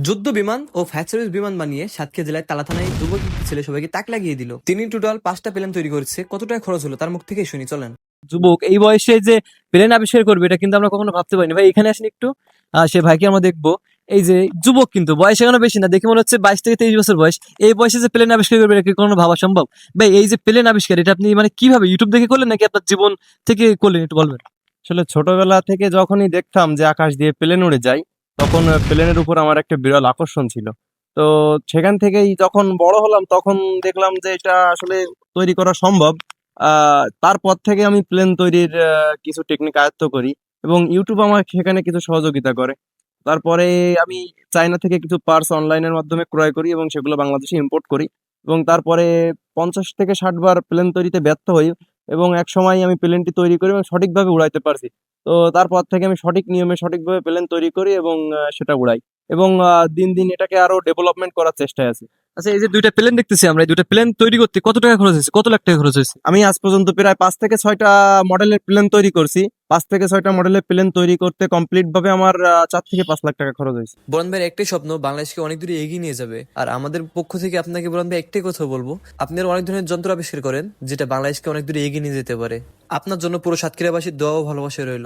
যুদ্ধ বিমান ও ফ্যাসারিস বিমান বানিয়ে সাতক্ষীরা জেলায় তালা থানায় যুবক একটি ছেলে সবাইকে তাক লাগিয়ে দিল। তিনি টোটাল 5টা প্লেন তৈরি করেছে। কত টাকা খরচ হলো তার মুখ থেকেই শুনি, চলেন। যুবক এই বয়সে যে প্লেন আবিষ্কার করবে এটা কিন্তু আমরা কখনো ভাবতে পারিনি। ভাই এখানে আসেন একটু। সে ভাইকে আমরা দেখবো। এই যে যুবক, কিন্তু বয়স এখনো বেশি না, দেখে মনে হচ্ছে 22 থেকে 23 বছর বয়স। এই বয়সে যে প্লেন আবিষ্কার করবে এটা কি কোনো ভাবা সম্ভব? ভাই এই যে প্লেন আবিষ্কার, এটা আপনি মানে কিভাবে ইউটিউব দেখে করলেন নাকি আপনার জীবন থেকে করলেন, একটু বলবেন? আসলে ছোটবেলা থেকে যখনই দেখতাম যে আকাশ দিয়ে প্লেন উড়ে যায়, তখন প্লেনের উপর আমার একটা বিরল আকর্ষণ ছিল। তো সেখান থেকেই যখন বড় হলাম তখন দেখলাম যে এটা আসলে তৈরি করা সম্ভব। তারপর থেকে আমি প্লেন তৈরির কিছু টেকনিক আয়ত্ত করি এবং ইউটিউব আমার সেখানে কিছু সহযোগিতা করে। তারপরে আমি চায়না থেকে কিছু পার্টস অনলাইনের মাধ্যমে ক্রয় করি এবং সেগুলো বাংলাদেশে ইম্পোর্ট করি এবং তারপরে 50 থেকে 60 বার প্লেন তৈরিতে ব্যর্থ হই এবং এক সময় আমি প্লেনটি তৈরি করি এবং সঠিকভাবে উড়াইতে পারছি। তো তারপর থেকে আমি সঠিক নিয়মে সঠিকভাবে প্লেন তৈরি করি এবং সেটা উড়াই এবং দিন দিন এটাকে আরো ডেভেলপমেন্ট করার চেষ্টায় আছি। আচ্ছা, এই যে দুইটা প্লেন দেখতেছি আমরা, এই দুইটা প্লেন তৈরি করতে কত টাকা খরচ হয়েছে, কত লাখ টাকা খরচ হয়েছে? আমি আজ পর্যন্ত প্রায় 5 থেকে 6টা মডেলের প্লেন তৈরি করছি। 5 থেকে 6টা মডেলের প্লেন তৈরি করতে কমপ্লিট ভাবে আমার 4 থেকে 5 লাখ টাকা খরচ হয়েছে। বোরহান ভাইয়ের একটাই স্বপ্ন বাংলাদেশকে অনেক দূরে এগিয়ে নিয়ে যাবে। আর আমাদের পক্ষ থেকে আপনাকে বোরহান ভাই একটাই কথা বলবো, আপনারা অনেক ধরনের যন্ত্র আবিষ্কার করেন যেটা বাংলাদেশকে অনেক দূরে এগিয়ে নিয়ে যেতে পারে। আপনার জন্য পুরো সাতক্ষীরাবাসীর দোয়া ও ভালোবাসা রইল।